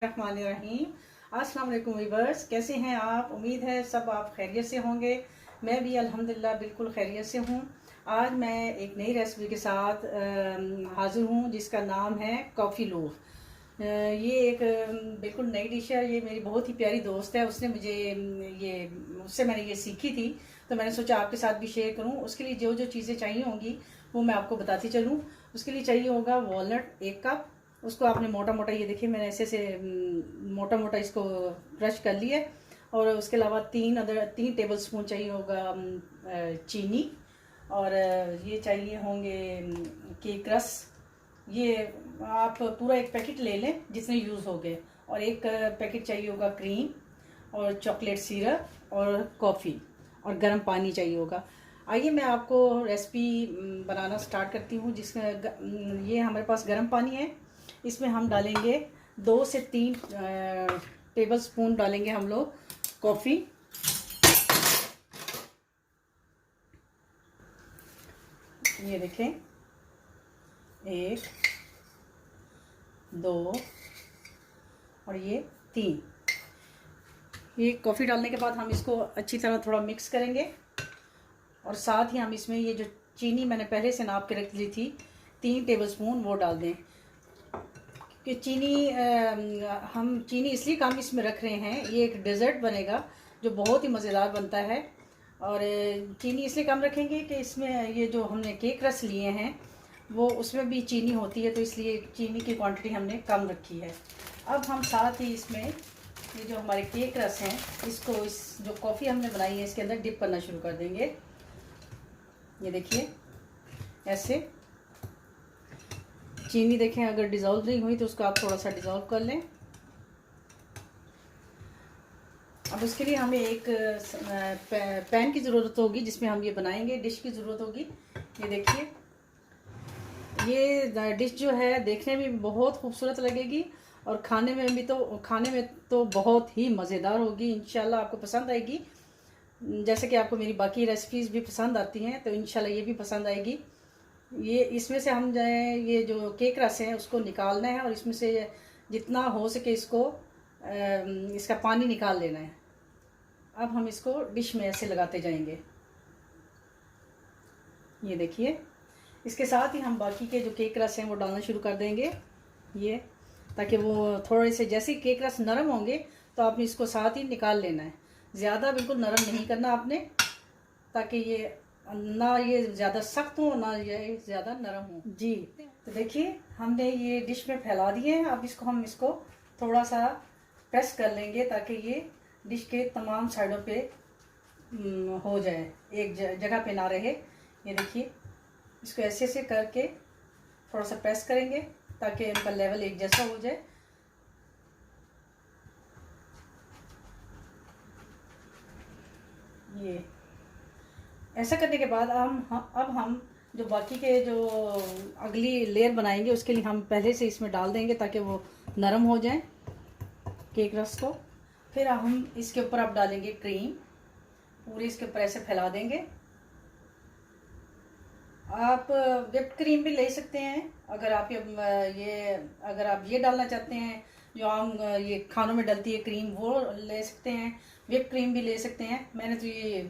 रहीम। अस्सलाम वालेकुम वीवर्स, कैसे हैं आप? उम्मीद है सब आप खैरियत से होंगे। मैं भी अल्हम्दुलिल्लाह बिल्कुल खैरियत से हूँ। आज मैं एक नई रेसिपी के साथ हाज़िर हूँ जिसका नाम है कॉफ़ी लोफ। ये एक बिल्कुल नई डिश है। ये मेरी बहुत ही प्यारी दोस्त है, उसने मुझे ये उससे मैंने ये सीखी थी, तो मैंने सोचा आपके साथ भी शेयर करूँ। उसके लिए जो जो चीज़ें चाहिए होंगी वो मैं आपको बताती चलूँ। उसके लिए चाहिए होगा वॉलनट 1 कप। उसको आपने मोटा मोटा, ये देखिए मैंने ऐसे मोटा मोटा इसको क्रश कर लिया है। और उसके अलावा 3 टेबल स्पून चाहिए होगा चीनी। और ये चाहिए होंगे केक रस। ये आप पूरा एक पैकेट ले लें जितने यूज़ हो गए। और एक पैकेट चाहिए होगा क्रीम और चॉकलेट सिरप और कॉफ़ी और गर्म पानी चाहिए होगा। आइए मैं आपको रेसिपी बनाना स्टार्ट करती हूँ। जिसमें ये हमारे पास गर्म पानी है, इसमें हम डालेंगे 2 से 3 टेबल स्पून डालेंगे हम लोग कॉफ़ी। ये देखें, 1 2 और ये 3। ये कॉफ़ी डालने के बाद हम इसको अच्छी तरह थोड़ा मिक्स करेंगे। और साथ ही हम इसमें ये जो चीनी मैंने पहले से नाप के रख ली थी 3 टेबल स्पून वो डाल दें। कि हम चीनी इसलिए कम इसमें रख रहे हैं, ये एक डेज़र्ट बनेगा जो बहुत ही मज़ेदार बनता है। और चीनी इसलिए कम रखेंगे कि इसमें ये जो हमने केक रस लिए हैं वो उसमें भी चीनी होती है, तो इसलिए चीनी की क्वांटिटी हमने कम रखी है। अब हम साथ ही इसमें ये जो हमारे केक रस हैं इसको, इस जो कॉफ़ी हमने बनाई है इसके अंदर डिप करना शुरू कर देंगे। ये देखिए ऐसे। चीनी देखें अगर डिज़ोल्व नहीं हुई तो उसको आप थोड़ा सा डिज़ोल्व कर लें। अब उसके लिए हमें एक पैन की ज़रूरत होगी जिसमें हम ये बनाएंगे। डिश की ज़रूरत होगी। ये देखिए, ये डिश जो है देखने में बहुत खूबसूरत लगेगी और खाने में तो बहुत ही मज़ेदार होगी। इंशाल्लाह आपको पसंद आएगी। जैसे कि आपको मेरी बाकी रेसिपीज़ भी पसंद आती हैं, तो इंशाल्लाह ये भी पसंद आएगी। ये इसमें से हम जाए ये जो केक रस है उसको निकालना है और इसमें से जितना हो सके इसका पानी निकाल लेना है। अब हम इसको डिश में ऐसे लगाते जाएंगे। ये देखिए, इसके साथ ही हम बाकी के जो केक रस हैं वो डालना शुरू कर देंगे। ये ताकि वो थोड़े से जैसे ही केक रस नरम होंगे तो आपने इसको साथ ही निकाल लेना है। ज़्यादा बिल्कुल नरम नहीं करना आपने, ताकि ये ना ये ज़्यादा सख्त हो ना ये ज़्यादा नरम हो जी। तो देखिए हमने ये डिश में फैला दिए हैं। अब हम इसको थोड़ा सा प्रेस कर लेंगे ताकि ये डिश के तमाम साइडों पे हो जाए, एक जगह पे ना रहे। ये देखिए, इसको ऐसे ऐसे करके थोड़ा सा प्रेस करेंगे ताकि इनका लेवल एक जैसा हो जाए। ये ऐसा करने के बाद अब हम जो बाकी के जो अगली लेयर बनाएंगे उसके लिए हम पहले से इसमें डाल देंगे ताकि वो नरम हो जाए केक रस को। फिर हम इसके ऊपर अब डालेंगे क्रीम, पूरी इसके ऊपर ऐसे फैला देंगे। आप व्हिप्ड क्रीम भी ले सकते हैं अगर आप ये डालना चाहते हैं जो आम ये खानों में डलती है क्रीम, वो ले सकते हैं। व्हिप्ड क्रीम भी ले सकते हैं। मैंने तो ये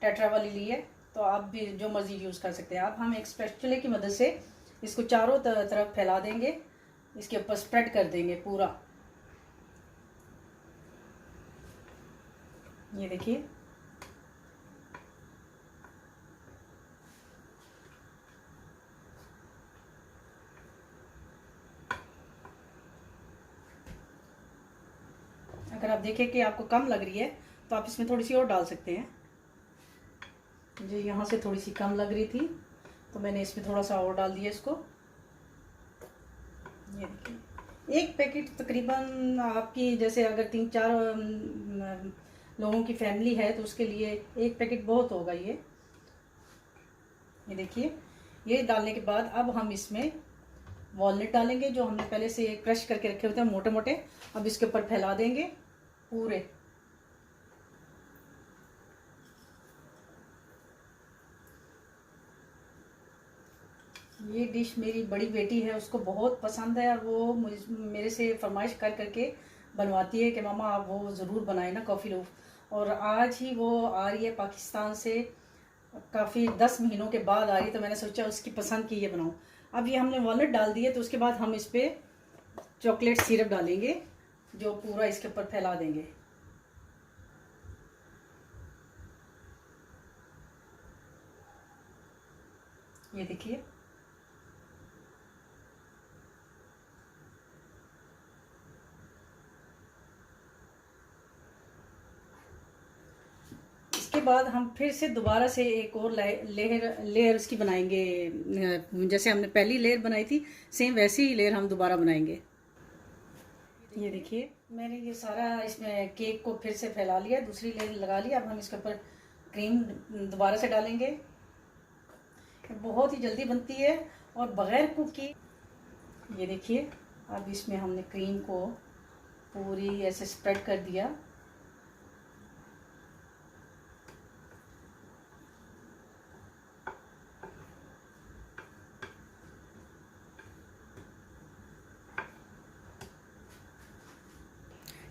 टेट्रा वाली ली है, तो आप भी जो मर्ज़ी यूज़ कर सकते हैं। अब हम एक स्पैचुले की मदद से इसको चारों तरफ फैला देंगे, इसके ऊपर स्प्रेड कर देंगे पूरा। ये देखिए, अगर आप देखें कि आपको कम लग रही है तो आप इसमें थोड़ी सी और डाल सकते हैं। मुझे यहाँ से थोड़ी सी कम लग रही थी तो मैंने इसमें थोड़ा सा और डाल दिया इसको। ये देखिए, एक पैकेट तकरीबन आपकी, जैसे अगर 3-4 लोगों की फैमिली है तो उसके लिए एक पैकेट बहुत होगा ये देखिए, ये डालने के बाद अब हम इसमें वॉलनट डालेंगे जो हमने पहले से क्रश करके रखे होते हैं मोटे मोटे। अब इसके ऊपर फैला देंगे पूरे। ये डिश मेरी बड़ी बेटी है, उसको बहुत पसंद है और वो मेरे से फरमाइश कर करके बनवाती है कि मामा आप वो ज़रूर बनाए ना कॉफ़ी लोफ। और आज ही वो आ रही है पाकिस्तान से, काफ़ी 10 महीनों के बाद आ रही है, तो मैंने सोचा उसकी पसंद की ये बनाऊँ। अब ये हमने वॉलनट डाल दिए, तो उसके बाद हम इस पर चॉकलेट सिरप डालेंगे जो पूरा इसके ऊपर फैला देंगे। ये देखिए, इसके बाद हम फिर से दोबारा से एक और लेयर उसकी बनाएंगे। जैसे हमने पहली लेयर बनाई थी, सेम वैसी ही लेयर हम दोबारा बनाएंगे। ये देखिए, मैंने ये सारा इसमें केक को फिर से फैला लिया, दूसरी लेयर लगा लिया। अब हम इसके ऊपर क्रीम दोबारा से डालेंगे। बहुत ही जल्दी बनती है और बग़ैर कुक की। ये देखिए, अब इसमें हमने क्रीम को पूरी ऐसे स्प्रेड कर दिया।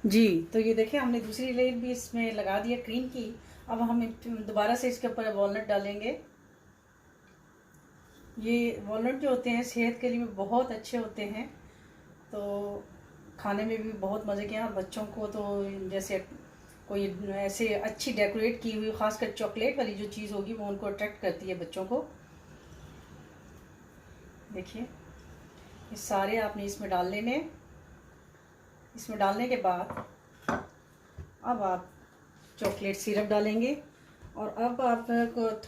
जी, तो ये देखिए हमने दूसरी लेयर भी इसमें लगा दिया क्रीम की। अब हम दोबारा से इसके ऊपर वॉलनट डालेंगे। ये वॉलनट जो होते हैं सेहत के लिए बहुत अच्छे होते हैं, तो खाने में भी बहुत मज़े के हैं। और बच्चों को तो जैसे कोई ऐसे अच्छी डेकोरेट की हुई, खासकर चॉकलेट वाली जो चीज़ होगी वो उनको अट्रैक्ट करती है बच्चों को। देखिए, ये सारे आपने इसमें डाल लेने। इसमें डालने के बाद अब आप चॉकलेट सिरप डालेंगे। और अब आप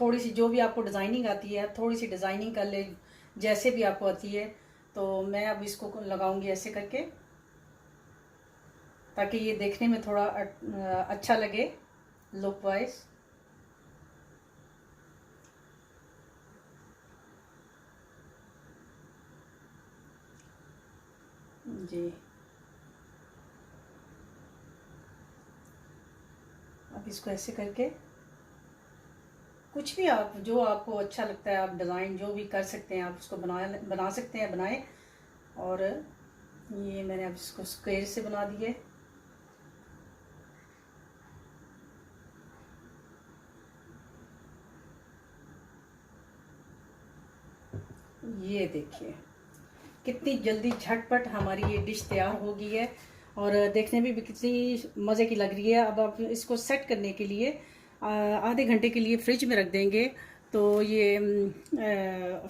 थोड़ी सी जो भी आपको डिज़ाइनिंग आती है, थोड़ी सी डिज़ाइनिंग कर ले, जैसे भी आपको आती है। तो मैं अब इसको लगाऊंगी ऐसे करके, ताकि ये देखने में थोड़ा अच्छा लगे लुक वाइज। जी, अब इसको ऐसे करके कुछ भी आप जो आपको अच्छा लगता है, आप डिज़ाइन जो भी कर सकते हैं, आप उसको बना सकते हैं, बनाएं। और ये मैंने अब इसको स्क्वायर से बना दिए। ये देखिए कितनी जल्दी झटपट हमारी ये डिश तैयार हो गई है और देखने में भी कितनी मज़े की लग रही है। अब आप इसको सेट करने के लिए आधे घंटे के लिए फ्रिज में रख देंगे, तो ये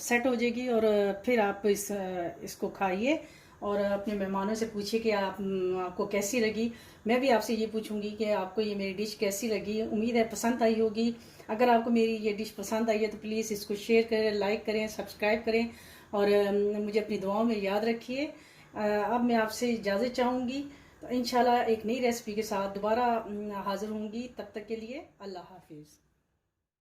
सेट हो जाएगी। और फिर आप इसको खाइए और अपने मेहमानों से पूछिए कि आपको कैसी लगी। मैं भी आपसे ये पूछूंगी कि आपको ये मेरी डिश कैसी लगी। उम्मीद है पसंद आई होगी। अगर आपको मेरी ये डिश पसंद आई है तो प्लीज़ इसको शेयर करें, लाइक करें, सब्सक्राइब करें और मुझे अपनी दुआओं में याद रखिए। अब मैं आपसे इजाज़त चाहूँगी, तो इंशाल्लाह एक नई रेसिपी के साथ दोबारा हाज़िर होंगी। तब तक के लिए अल्लाह हाफिज़।